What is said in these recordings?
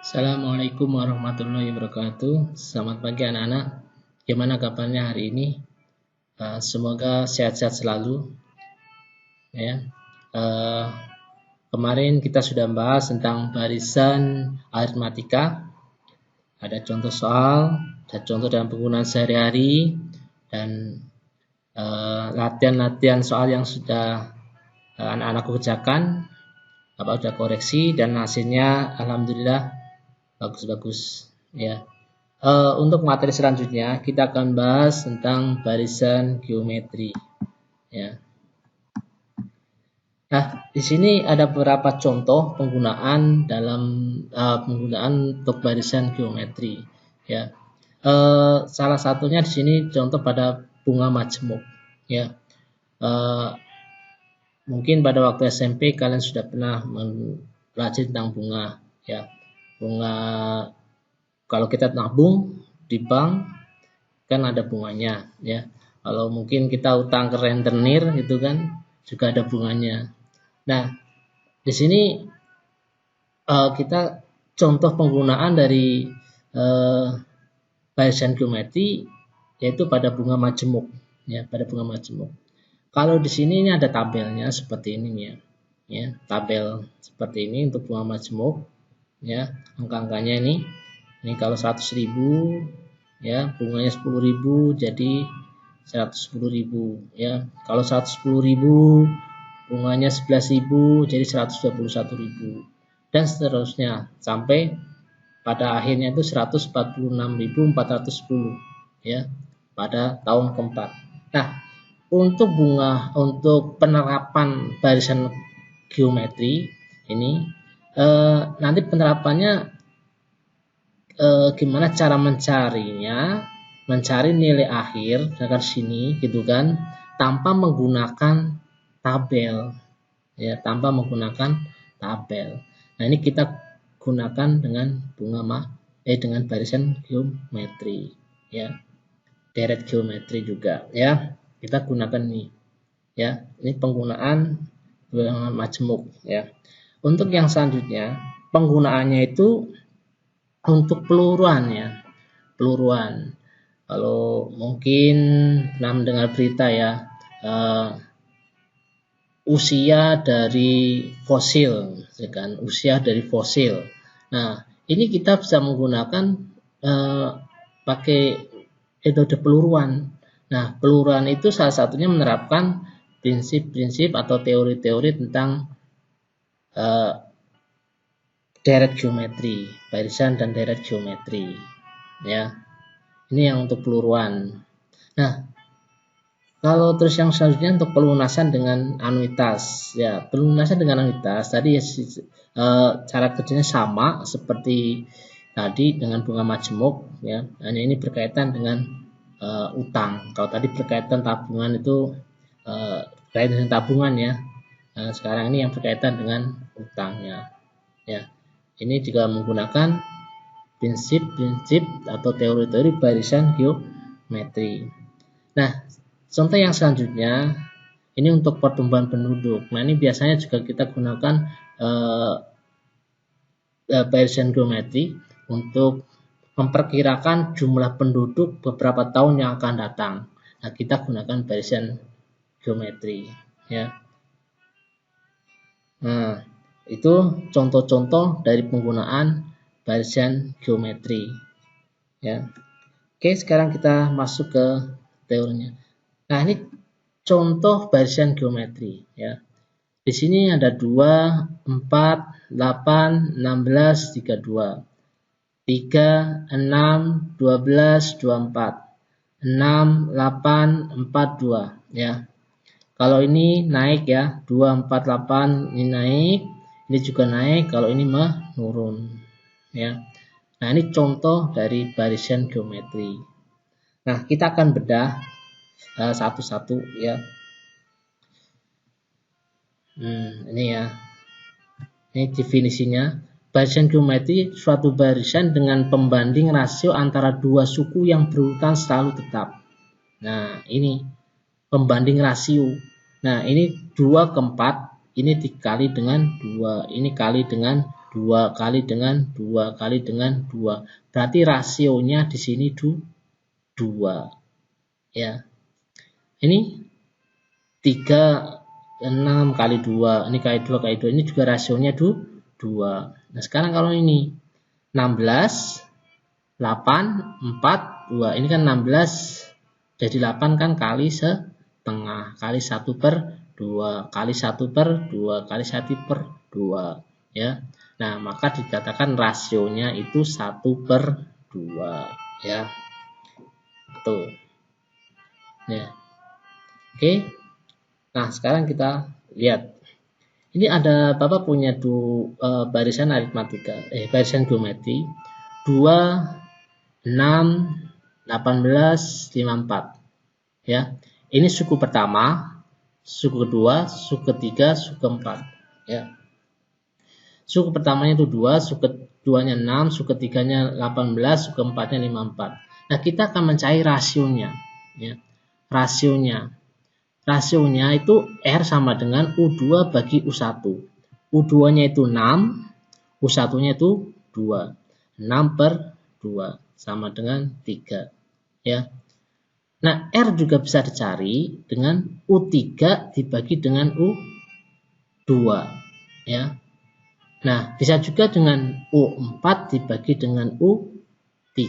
Assalamualaikum warahmatullahi wabarakatuh. Selamat pagi anak-anak. Gimana kabarnya hari ini? Semoga sehat-sehat selalu. Ya. Kemarin kita sudah bahas tentang barisan aritmatika. Ada contoh soal, ada contoh dalam penggunaan sehari-hari, dan latihan-latihan soal yang sudah anak-anak kerjakan. Bapak sudah koreksi dan hasilnya alhamdulillah bagus-bagus ya. Untuk materi selanjutnya kita akan bahas tentang barisan geometri ya. Nah, di sini ada beberapa contoh penggunaan dalam penggunaan untuk barisan geometri ya. Salah satunya di sini contoh pada bunga majemuk ya. Mungkin pada waktu SMP kalian sudah pernah belajar tentang bunga ya. Bunga, kalau kita nabung di bank kan ada bunganya ya. Kalau mungkin kita utang ke rentenir itu kan juga ada bunganya. Nah, di sini kita contoh penggunaan dari barisan geometri yaitu pada bunga majemuk ya, pada bunga majemuk. Kalau di sini ini ada tabelnya seperti ini ya, tabel seperti ini untuk bunga majemuk ya, angka-angkanya ini kalau 100.000 ya, bunganya 10.000 jadi 110.000 ya. Kalau 110.000 bunganya 11.000 jadi 121.000 dan seterusnya sampai pada akhirnya itu 146.410 ya pada tahun keempat. Nah, untuk penerapan barisan geometri ini nanti penerapannya gimana cara mencari nilai akhir dari sini gitu kan, tanpa menggunakan tabel ya, tanpa menggunakan tabel. Nah, ini kita gunakan dengan dengan barisan geometri ya, deret geometri juga ya, kita gunakan ini ya. Ini penggunaan bunga majemuk ya. Untuk yang selanjutnya penggunaannya itu untuk peluruan ya, peluruan. Kalau mungkin pernah mendengar berita ya, usia dari fosil, ya kan? Usia dari fosil. Nah, ini kita bisa menggunakan pakai metode peluruan. Nah, peluruan itu salah satunya menerapkan prinsip-prinsip atau teori-teori tentang deret geometri, barisan dan deret geometri ya. Ini yang untuk peluruan. Nah, kalau terus yang selanjutnya untuk pelunasan dengan anuitas ya. Pelunasan dengan anuitas tadi ya, cara kerjanya sama seperti tadi dengan bunga majemuk ya, hanya ini berkaitan dengan utang. Kalau tadi berkaitan tabungan itu berkaitan dengan tabungan ya. Sekarang ini yang berkaitan dengan utangnya ya. Ini juga menggunakan prinsip-prinsip atau teori-teori barisan geometri. Nah, contoh yang selanjutnya ini untuk pertumbuhan penduduk. Nah, ini biasanya juga kita gunakan barisan geometri untuk memperkirakan jumlah penduduk beberapa tahun yang akan datang. Nah, kita gunakan barisan geometri ya. Nah, itu contoh-contoh dari penggunaan barisan geometri ya. Oke, sekarang kita masuk ke teorinya. Nah, ini contoh barisan geometri ya. Di sini ada 2, 4, 8, 16, 32. 3, 6, 12, 24. 6, 8, 42 ya. Kalau ini naik ya, 2, 4, 8 ini naik, ini juga naik, kalau ini menurun ya. Nah, ini contoh dari barisan geometri. Nah, kita akan bedah satu-satu ya. Ini ya. Ini definisinya. Barisan geometri suatu barisan dengan pembanding rasio antara dua suku yang berurutan selalu tetap. Nah, ini pembanding rasio. Nah, ini 2 ke 4, ini dikali dengan 2, ini kali dengan 2 kali dengan 2 kali dengan 2. Berarti rasionya di sini 2. Ya. Ini 6 kali 2. Ini kali 2 kali 2. Ini juga rasionya 2. Nah, sekarang kalau ini 16 8 4 2. Ini kan 16 jadi 8 kan kali setengah, kali 1/2 kali 1/2 kali 1/2 ya. Nah, maka dikatakan rasionya itu 1/2 ya. Tuh. Ya. Oke. Nah, sekarang kita lihat. Ini ada Bapak punya barisan aritmatika, barisan geometri 2 6 18 54 ya. Ini suku pertama, suku kedua, suku ketiga, suku keempat ya. Suku pertamanya itu 2, suku keduanya 6, suku ketiganya 18, suku keempatnya 54. Nah, kita akan mencari rasionya ya. Rasionya itu R sama dengan U2 bagi U1. U2-nya itu 6, U1-nya itu 2. 6/2 sama dengan 3 ya. Nah, R juga bisa dicari dengan U3 dibagi dengan U2 ya. Nah, bisa juga dengan U4 dibagi dengan U3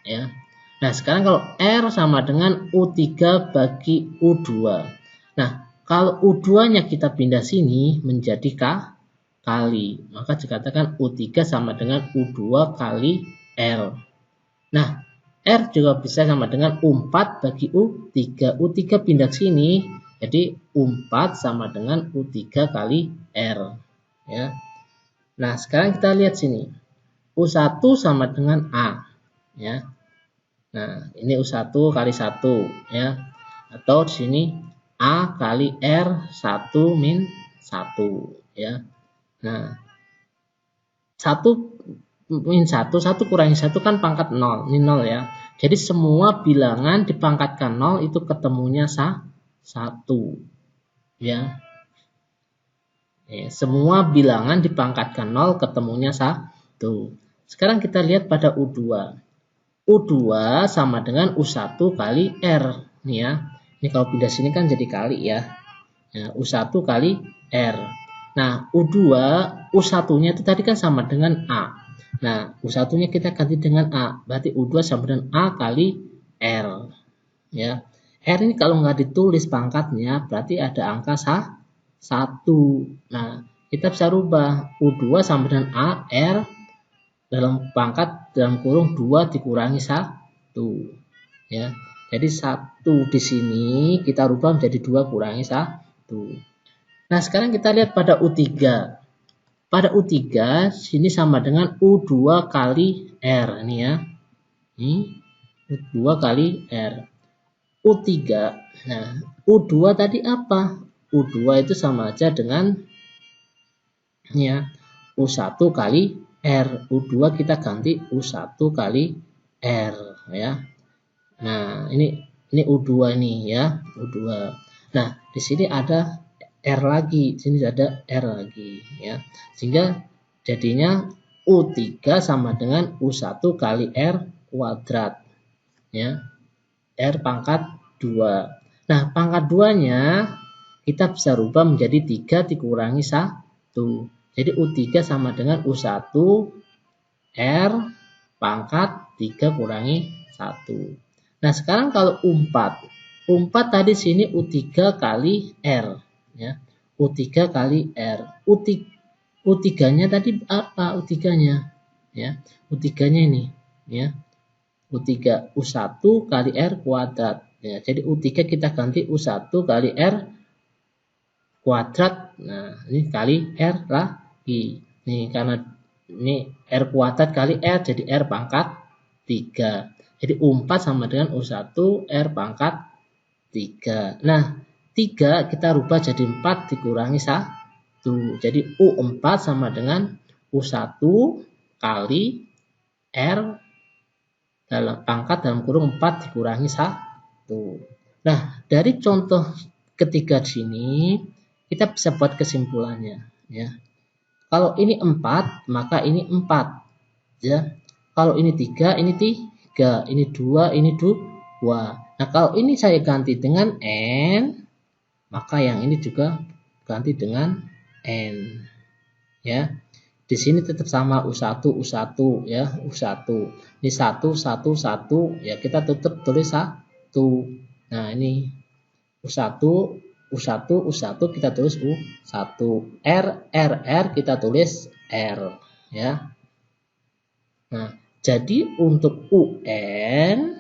ya. Nah, sekarang kalau R sama dengan U3 bagi U2. Nah, kalau U2-nya kita pindah sini menjadi kali, maka dikatakan U3 sama dengan U2 kali R. Nah, R juga bisa sama dengan U4 bagi U3. U3 pindah ke sini, jadi U4 sama dengan U3 kali R. Ya. Nah, sekarang kita lihat sini. U1 sama dengan A. Ya. Nah, ini U1 kali 1. Ya. Atau di sini A kali R 1 min 1. Ya. Nah, 1 min 1, 1 kurangi 1 kan pangkat 0, ini 0 ya. Jadi semua bilangan dipangkatkan 0 itu ketemunya 1 ya. Semua bilangan dipangkatkan 0 ketemunya 1. Sekarang kita lihat pada U2. U2 sama dengan U1 kali R nih ya. Ini kalau pindah sini kan jadi kali ya. Nah, U1 kali R. Nah, U2, U1-nya itu tadi kan sama dengan A. Nah, U1-nya kita ganti dengan A. Berarti U2 sama dengan A kali R. Ya. R ini kalau nggak ditulis pangkatnya, berarti ada angka 1. Nah, kita bisa rubah. U2 sama dengan A, R, dalam pangkat, dalam kurung 2 dikurangi 1. Ya. Jadi 1 di sini kita rubah menjadi 2 kurangi 1. Nah, sekarang kita lihat pada U3. Pada U3, sini sama dengan U2 kali R. Ini ya. Ini U2 kali R. U3. Nah, U2 tadi apa? U2 itu sama aja dengan ya, U1 kali R. U2 kita ganti U1 kali R. Ya. Nah, ini U2 ini ya. U2. Nah, di sini ada R lagi, sini ada R lagi ya. Sehingga jadinya U3 sama dengan U1 kali R kuadrat ya. R pangkat 2. Nah, pangkat 2-nya kita bisa rubah menjadi 3 dikurangi 1. Jadi U3 sama dengan U1 R pangkat 3 kurangi 1. Nah, sekarang kalau U4. U4 tadi sini U3 kali R ya. U3 kali R. U3-nya tadi apa U3-nya? Ya. U3-nya ini ya. U3 U1 kali R kuadrat ya. Jadi U3 kita ganti U1 kali R kuadrat. Nah, ini kali R lagi. Nih karena ini R kuadrat kali R jadi R pangkat 3. Jadi U4 sama dengan U1 R pangkat 3. Nah, 3 kita rubah jadi 4 dikurangi 1. Jadi U4 sama dengan U1 kali R dalam pangkat dalam kurung 4 dikurangi 1. Nah, dari contoh ketiga sini kita bisa buat kesimpulannya ya. Kalau ini 4, maka ini 4. Ya. Kalau ini 3, ini 3. Ini 2, ini 2. Nah, kalau ini saya ganti dengan N, maka yang ini juga ganti dengan N. Ya. Di sini tetap sama U1 ya, U1. Ini 1 1 1 ya, kita tetap tulis 1. Nah, ini U1 kita tulis U1. R kita tulis R ya. Nah, jadi untuk UN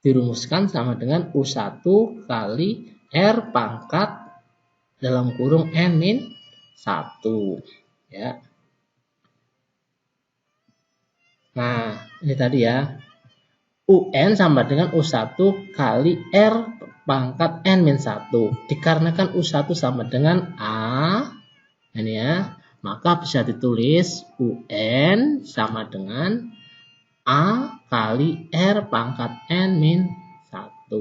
dirumuskan sama dengan U1 kali R pangkat dalam kurung N-1 ya. Nah, ini tadi ya. UN sama dengan U1 kali R pangkat N-1. Dikarenakan U1 sama dengan A, ini ya, maka bisa ditulis UN sama dengan A kali R pangkat N-1.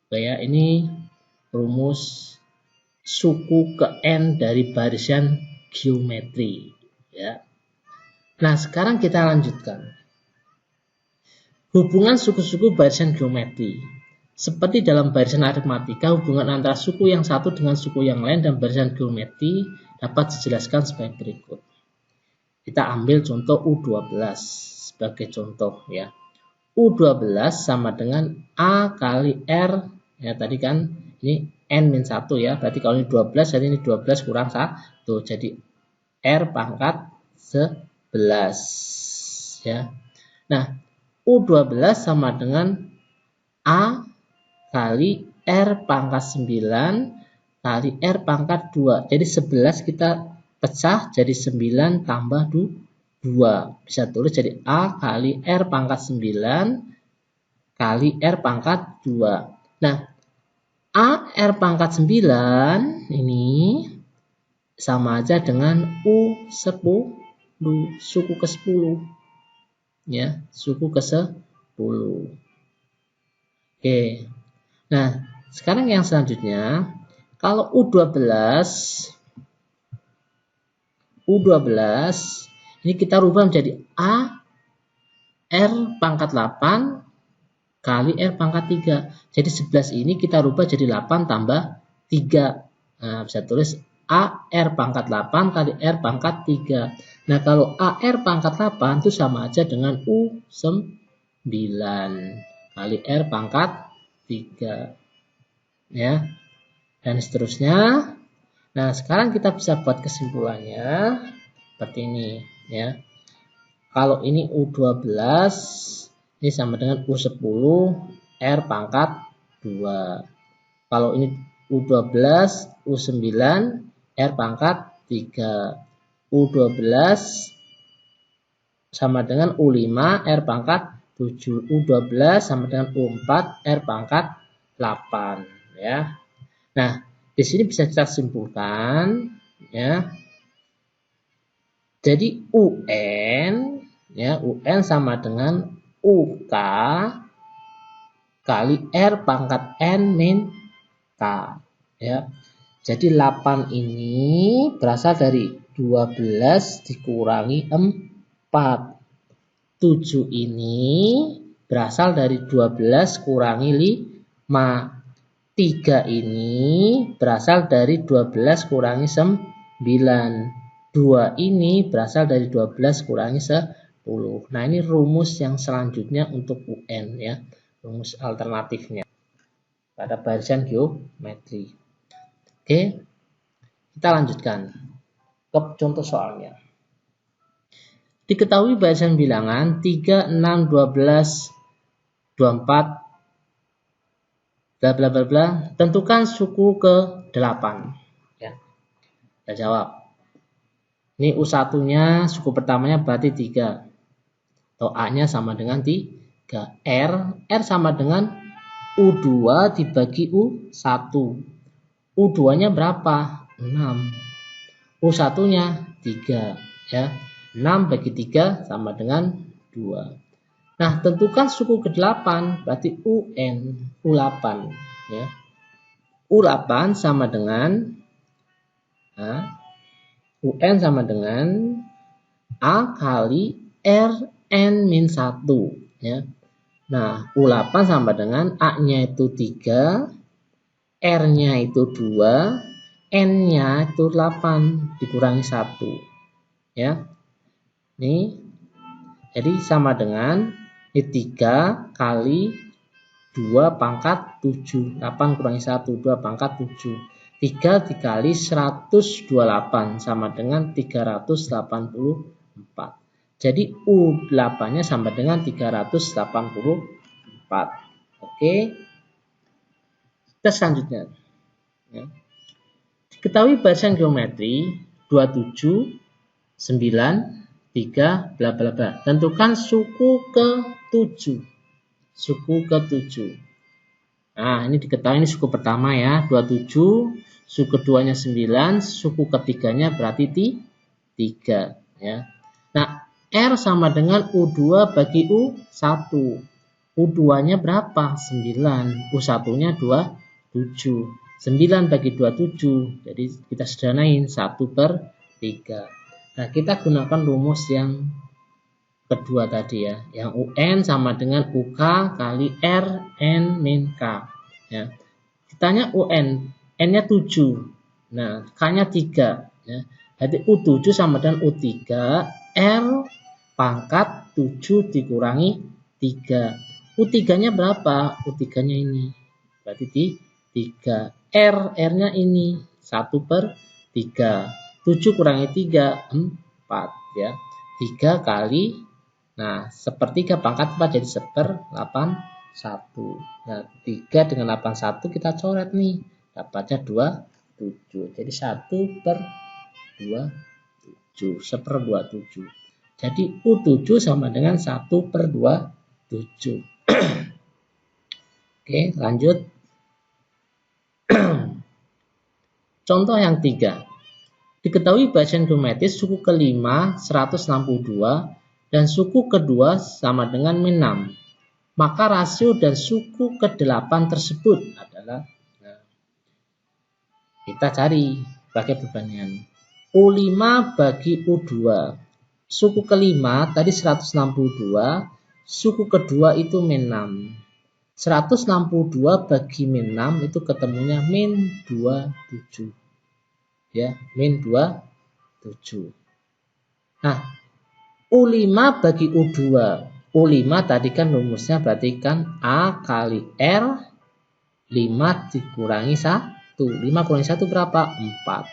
Oke ya, ini rumus suku ke N dari barisan geometri ya. Nah, sekarang kita lanjutkan. Hubungan suku-suku barisan geometri. Seperti dalam barisan aritmatika, hubungan antara suku yang satu dengan suku yang lain dan barisan geometri dapat dijelaskan sebagai berikut. Kita ambil contoh U12 sebagai contoh ya. U12 sama dengan A kali R, ya tadi kan ini N-1 ya, berarti kalau ini 12, jadi ini 12 kurang 1, jadi R pangkat 11 ya. Nah, U12 sama dengan A kali R pangkat 9 kali R pangkat 2. Jadi 11 kita pecah jadi 9 tambah 2. Bisa tulis jadi A kali R pangkat 9 kali R pangkat 2. Nah, A R pangkat 9 ini sama aja dengan U10, suku ke-10. Ya, suku ke-10. Oke. Nah, sekarang yang selanjutnya, kalau U12 ini kita rubah menjadi A R pangkat 8 kali R pangkat 3. Jadi 11 ini kita rubah jadi 8 tambah 3. Nah, bisa tulis A R pangkat 8 kali R pangkat 3. Nah, kalau A R pangkat 8 itu sama aja dengan U9 kali R pangkat 3. Ya. Dan seterusnya. Nah, sekarang kita bisa buat kesimpulannya seperti ini ya. Kalau ini U12 ini sama dengan U10 R pangkat 2. Kalau ini U12 U9 R pangkat 3. U12 sama dengan U5 R pangkat 7. U12 sama dengan U4 R pangkat 8 ya. Nah, di sini bisa kita simpulkan ya. Jadi UN ya, UN sama dengan UK kali R pangkat N min K ya. Jadi 8 ini berasal dari 12 dikurangi 4. 7 ini berasal dari 12 kurangi 5. 3 ini berasal dari 12 kurangi 9. 2 ini berasal dari 12 kurangi 10. Nah, ini rumus yang selanjutnya untuk UN ya. Rumus alternatifnya pada barisan geometri. Oke, kita lanjutkan ke contoh soalnya. Diketahui barisan bilangan 3, 6, 12, 24, bla bla bla bla. Tentukan suku ke-8. Ya. Kita jawab. Ini U1-nya, suku pertamanya berarti 3. Atau A-nya sama dengan 3. R sama dengan U2 dibagi U1. U2-nya berapa? 6. U1-nya 3. Ya. 6 bagi 3 sama dengan 2. Nah, tentukan suku ke-8 berarti UN, U8 ya. U8 sama dengan UN sama dengan A kali Rn-1 ya. Nah, U8 sama dengan A-nya itu 3, R-nya itu 2, N-nya itu 8 dikurangi 1 ya. Ini jadi sama dengan 3 kali 2 pangkat 7. 8 kurangi 1, 2 pangkat 7. 3 dikali 128 sama dengan 384. Jadi U8-nya sama dengan 384. Oke. Kita selanjutnya. Ya. Ketahui barisan geometri 27, 9, 3, bla bla bla. Tentukan suku ke-7. Suku ke-7. Nah, ini diketahui ini suku pertama ya, 27, suku keduanya 9, suku ketiganya berarti 3 ya. Nah, R sama dengan U2 bagi U1. U2-nya berapa? 9. U1-nya 27. 9 bagi 27. Jadi kita sederhanain 1/3. Nah, kita gunakan rumus yang kedua tadi ya. Yang UN sama dengan UK kali R N min K. Ya. Ditanya UN, N-nya 7. Nah, K-nya 3. Ya. Jadi U7 sama dengan U3 R pangkat 7 dikurangi 3. U3-nya berapa? U3-nya ini. Berarti 3. R-nya ini 1/3. 7 kurangi 3, 4 ya. 3 kali, nah 1/3 pangkat 4 jadi 1/81. Nah 3 dengan 81 kita coret nih. Dapatnya 27. Jadi 1/27. 1/27. Jadi U7 sama dengan 1/27. Oke, lanjut. Contoh yang 3. Diketahui barisan geometris suku kelima 162 dan suku kedua sama dengan min 6. Maka rasio dan suku ke-8 tersebut adalah, nah, kita cari pakai perbandingan. U5 bagi U2. Suku kelima tadi 162, suku kedua itu min 6. 162 bagi min 6 itu ketemunya min 27. Ya, min 27. Nah, U5 bagi U2. U5 tadi kan rumusnya berarti kan A kali R 5 dikurangi 1. 5 kurangi 1 berapa? 4.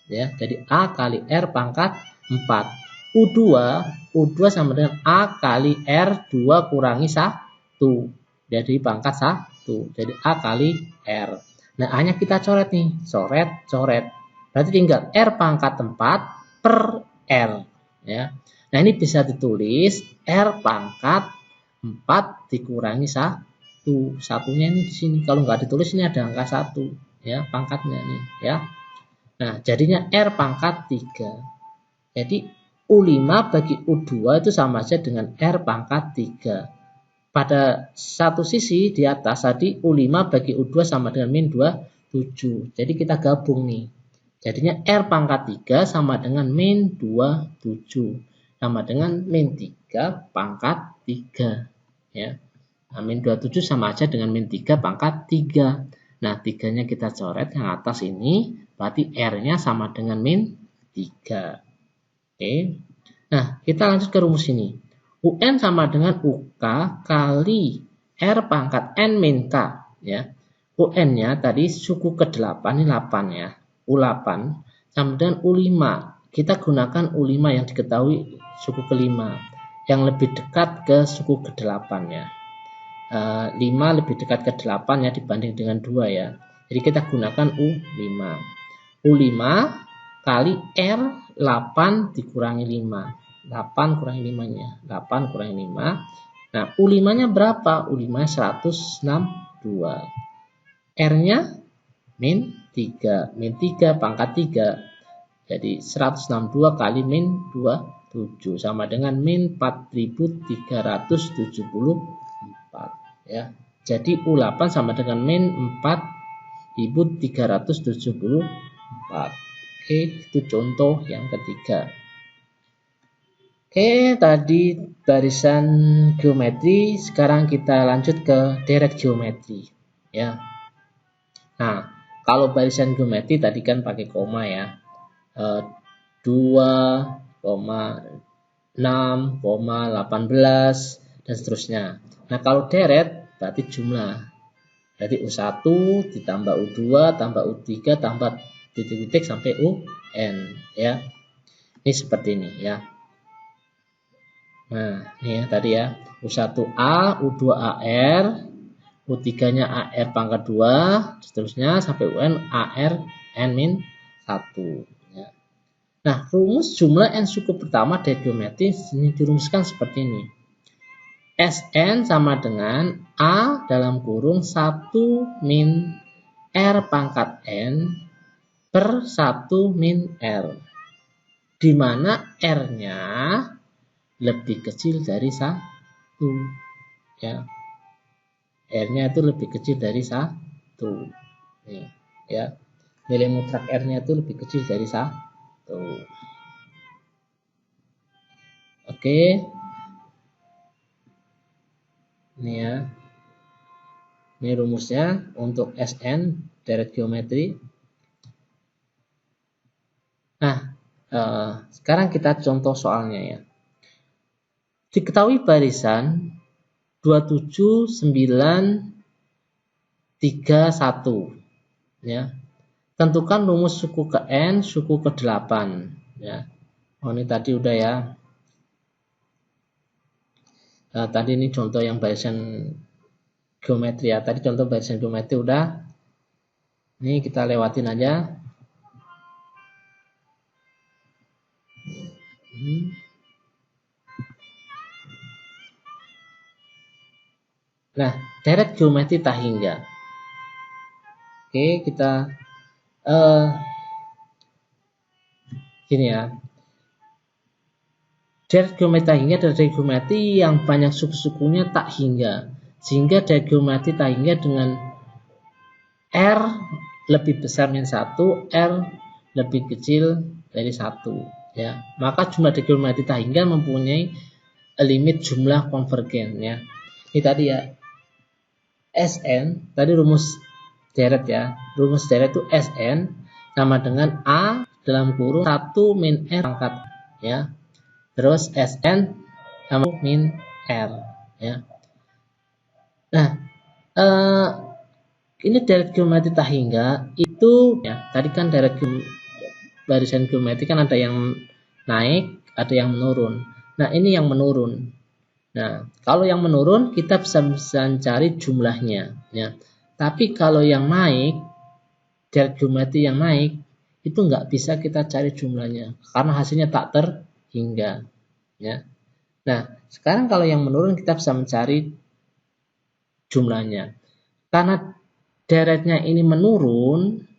Ya, jadi A kali R pangkat 4. U2 sama dengan A kali R 2 kurangi 1. Jadi pangkat 1. Jadi A kali R. Nah, A-nya kita coret nih. Coret. Berarti tinggal R pangkat 4 per R. Ya. Nah, ini bisa ditulis R pangkat 4 dikurangi 1. Satunya ini di sini. Kalau nggak ditulis ini ada angka 1. Ya, pangkatnya nih. Ya. Nah, jadinya R pangkat 3. Jadi, U5 bagi U2 itu sama saja dengan R pangkat 3. Pada satu sisi di atas tadi U5 bagi U2 sama dengan min 27. Jadi kita gabung nih. Jadinya R pangkat 3 sama dengan min 27. Sama dengan min 3 pangkat 3. Ya. Nah, min 27 sama aja dengan min 3 pangkat 3. Nah, 3-nya kita coret yang atas ini. Berarti R-nya sama dengan min 3. Oke. Nah, kita lanjut ke rumus ini. UN sama dengan UK kali R pangkat N min K. Ya. UN-nya tadi suku ke-8, ini 8 ya. U8 sama dengan U5. Kita gunakan U5 yang diketahui suku kelima. Yang lebih dekat ke suku ke-8 ya. 5 lebih dekat ke 8 ya dibanding dengan 2 ya. Jadi kita gunakan U5. U5 kali R 8 dikurangi 5. 8 kurangi 5-nya. 8 kurangi 5. Nah, U5-nya berapa? U5-nya 162. R-nya min 3. Min 3 pangkat 3. Jadi 162 kali min 27 sama dengan min 4374 ya. Jadi U8 sama dengan min 4374. Oke, itu contoh yang ketiga. Oke, tadi barisan geometri, sekarang kita lanjut ke direct geometri. Ya. Nah, kalau barisan geometri tadi kan pakai koma ya. 2,6,18 dan seterusnya. Nah, kalau deret berarti jumlah. Jadi U1 ditambah U2 tambah U3 tambah titik-titik sampai UN ya. Ini seperti ini ya. Nah, ini ya tadi ya. U1A, U2AR, U3-nya AR pangkat 2, seterusnya sampai UN AR N-1 ya. Nah, rumus jumlah N suku pertama dari geometri ini dirumuskan seperti ini. Sn sama dengan A dalam kurung 1 min R pangkat N per 1 min R. Di mana R-nya lebih kecil dari 1. Ya. R-nya itu lebih kecil dari 1. Nih, ya. Nilai mutlak R-nya itu lebih kecil dari 1. Oke. Ini ya. Ini rumusnya untuk Sn direct geometry. Nah, sekarang kita contoh soalnya ya. Diketahui barisan 27931 ya. Tentukan rumus suku ke N, suku ke 8 ya. Oh, ini tadi udah ya. Tadi ini contoh yang barisan geometri ya. Tadi contoh barisan geometri udah. Ini kita lewatin aja. Nah, direct geometri tak hingga. Oke, kita gini ya. Direct geometri tak hingga adalah direct geometri yang banyak suku-sukunya tak hingga. Sehingga direct geometri tak hingga dengan R lebih besar min 1, R lebih kecil dari 1 ya. Maka jumlah direct geometri tak hingga mempunyai limit jumlah konvergen ya. Ini tadi ya. Sn tadi rumus deret ya. Rumus deret itu Sn sama dengan A dalam kurung 1 min R pangkat ya. Terus Sn sama min R ya. Nah, ini direct geometri tak hingga itu ya. Tadi kan direct barisan geometri kan ada yang naik, ada yang menurun. Nah, ini yang menurun. Nah, kalau yang menurun kita bisa mencari jumlahnya ya. Tapi kalau yang naik, direct geometri yang naik itu nggak bisa kita cari jumlahnya karena hasilnya tak terhingga ya. Nah, sekarang kalau yang menurun kita bisa mencari jumlahnya. Karena deretnya ini menurun,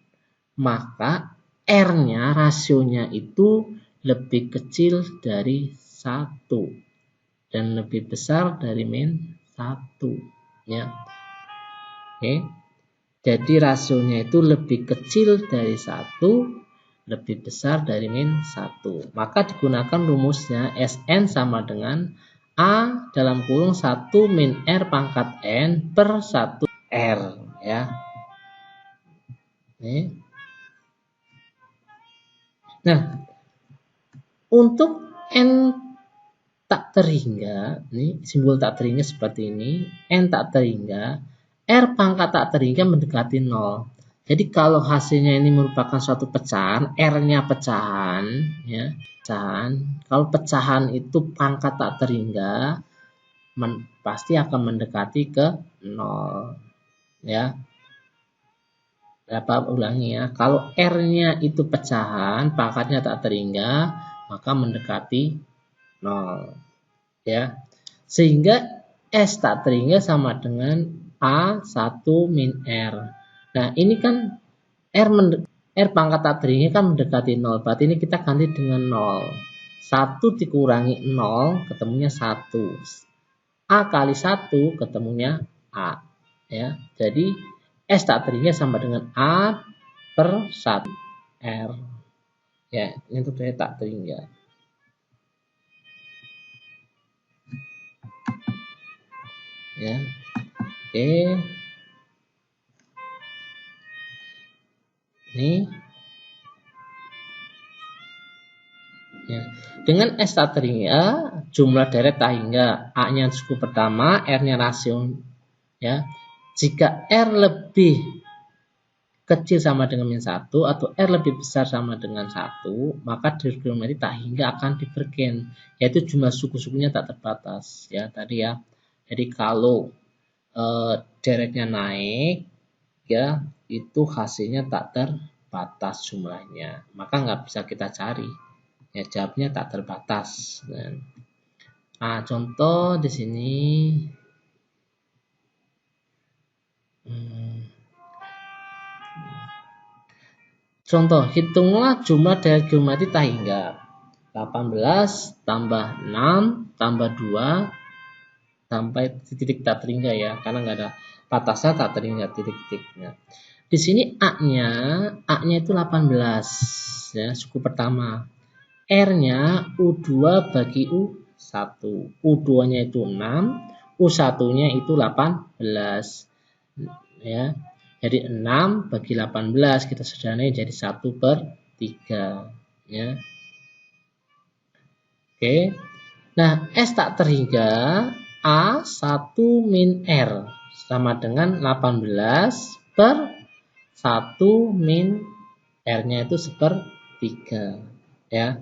maka R-nya rasionya itu lebih kecil dari 1 dan lebih besar dari min 1 ya. Oke. Jadi rasionya itu lebih kecil dari 1, lebih besar dari min 1. Maka digunakan rumusnya Sn sama dengan A dalam kurung 1 min R pangkat N per 1 R ya. Oke. Nah, untuk N tak terhingga, ini simbol tak terhingga seperti ini, N tak terhingga, R pangkat tak terhingga mendekati 0. Jadi kalau hasilnya ini merupakan suatu pecahan, R-nya pecahan, ya, pecahan. Kalau pecahan itu pangkat tak terhingga, pasti akan mendekati ke 0. Ya. Dapat ulangi ya. Kalau R-nya itu pecahan, pangkatnya tak terhingga, maka mendekati 0. Ya. Sehingga S tak terhingga sama dengan A1 min R. Nah, ini kan R pangkat tak terhingga kan mendekati 0. Berarti ini kita ganti dengan 0. 1 dikurangi 0 ketemunya 1. A kali 1 ketemunya A. Ya. Jadi S tak terhingga sama dengan A per 1 R. Ya, ini untuk deret tak terhingga. Ya, oke. Ini ya. Dengan S tak terhingga, jumlah deret tak hingga, A-nya suku pertama, R-nya rasio. Ya, jika R lebih kecil sama dengan min 1 atau R lebih besar sama dengan 1, maka deret geometri tak hingga akan divergen, yaitu jumlah suku-sukunya tak terbatas. Ya, tadi ya. Jadi kalau deretnya naik, ya itu hasilnya tak terbatas jumlahnya, maka nggak bisa kita cari. Ya, jawabnya tak terbatas. Nah, contoh di sini. Contoh, hitunglah jumlah deret geometri tak hingga. 18 tambah 6 tambah 2 sampai titik tak terhingga ya, karena nggak ada batasnya tak terhingga titik-titiknya. Di sini A-nya itu 18 ya, suku pertama. R-nya U2 bagi U1. U2-nya itu 6, U1-nya itu 18. Ya. Jadi 6 bagi 18 kita sederhanain jadi 1/3 ya. Oke. Nah, S tak terhingga A1 min R sama dengan 18 per 1 min R-nya itu 1/3 ya.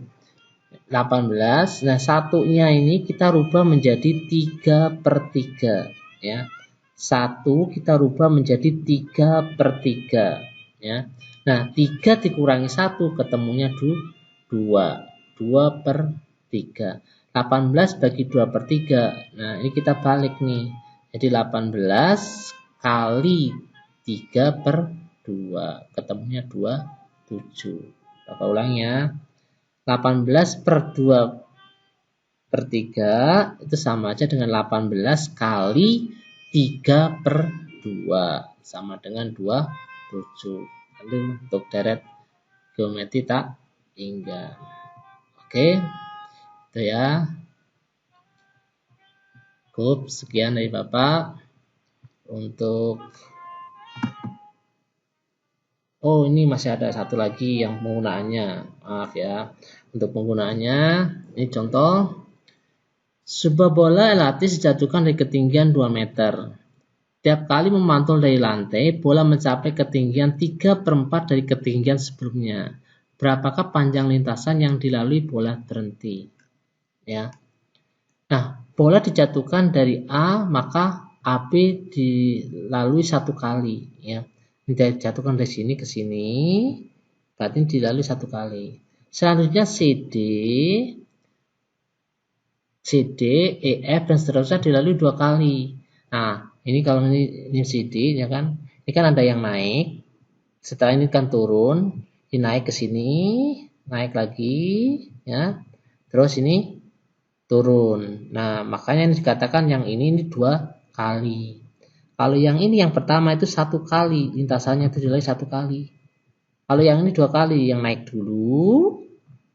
18. Nah, satunya ini kita rubah menjadi 3/3 ya. 1 kita rubah menjadi 3/3 ya. Nah, 3 dikurangi 1 ketemunya 2. 2/3. 18 bagi 2/3. Nah, ini kita balik nih. Jadi 18 kali 3/2. Ketemunya 27. Bapak ulang ya. 18 per 2/3 itu sama aja dengan 18 kali 3/2 sama dengan 27. Lalu untuk deret geometri tak hingga. Oke, itu ya. Cukup sekian dari Bapak untuk ini masih ada satu lagi yang penggunaannya. Maaf ya. Untuk penggunaannya, ini contoh. Sebuah bola elatis dijatuhkan dari ketinggian 2 meter. Tiap kali memantul dari lantai, bola mencapai ketinggian 3/4 dari ketinggian sebelumnya. Berapakah panjang lintasan yang dilalui bola berhenti? Ya. Nah, bola dijatuhkan dari A, maka AB dilalui 1 kali. Ya. Dijatuhkan dari sini ke sini, berarti dilalui 1 kali. Selanjutnya CD, EF, dan seterusnya dilalui 2 kali. Nah, ini kalau ini CD, ya kan? Ini kan ada yang naik. Setelah ini kan turun, ini naik ke sini, naik lagi, ya. Terus ini turun. Nah, makanya ini dikatakan yang ini 2 kali. Kalau yang ini yang pertama itu 1 kali, lintasannya itu dilalui 1 kali. Kalau yang ini 2 kali, yang naik dulu,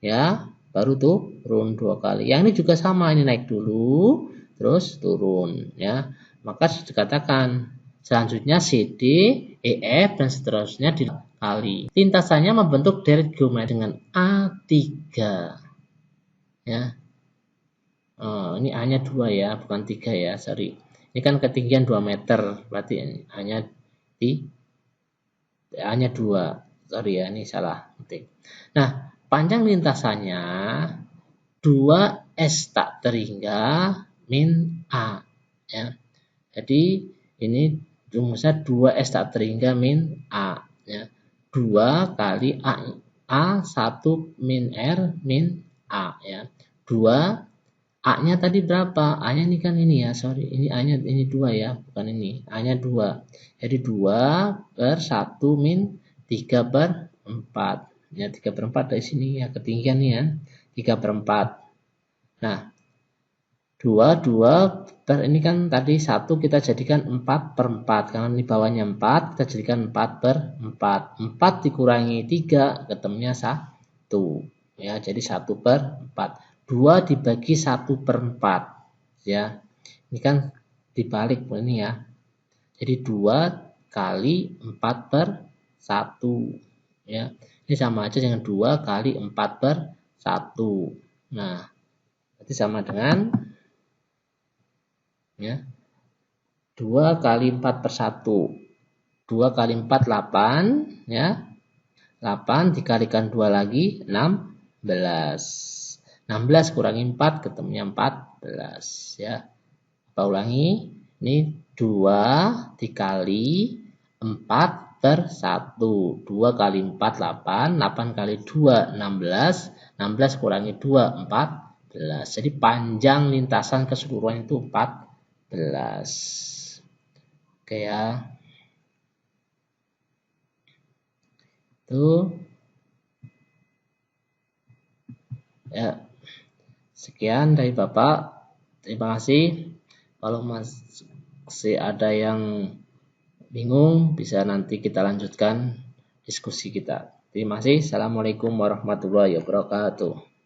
ya, baru turun 2 kali. Yang ini juga sama, ini naik dulu, terus turun, ya. Maka dikatakan selanjutnya CD, EF, dan seterusnya dikali. Lintasannya membentuk deret geometri dengan A3. Ya. Ini A-nya 2 ya, bukan 3 ya, sorry. Ini kan ketinggian 2 meter, berarti A-nya 2. Sorry ya, ini salah ketik. Nah, panjang lintasannya 2S tak terhingga min A. Ya. Jadi ini rumusnya 2S tak terhingga min A. Ya. 2 kali A1 min R min A. Ya. 2 A-nya tadi berapa? A-nya ini kan ini ya, sorry. Ini A-nya ini 2 ya, bukan ini. A-nya 2. Jadi 2/1 min 3/4. Ya, 3/4 dari sini ya, ketinggian nih ya. 3/4. Nah, 2 ini kan tadi 1 kita jadikan 4/4. Karena ini bawahnya 4, kita jadikan 4/4. 4 dikurangi 3, ketemunya 1. ya, jadi 1/4. 2 dibagi 1/4 ya, ini kan dibalik ini ya, jadi 2 kali 4/1 ya, ini sama aja dengan 2 kali 4/1. Nah, berarti sama dengan ya 2 kali 4/1. 2 kali 4 8 ya. 8 dikalikan 2 lagi 16. 16 kurangi 4 ketemunya 14 ya. Kita ulangi. Ini 2 dikali 4/1. 2 kali 4 8, 8 kali 2 16, 16 kurangi 2 14. Jadi panjang lintasan keseluruhan itu 14. Oke ya. Itu ya, sekian dari Bapak. Terima kasih. Kalau masih ada yang bingung, bisa nanti kita lanjutkan diskusi kita. Terima kasih. Assalamualaikum warahmatullahi wabarakatuh.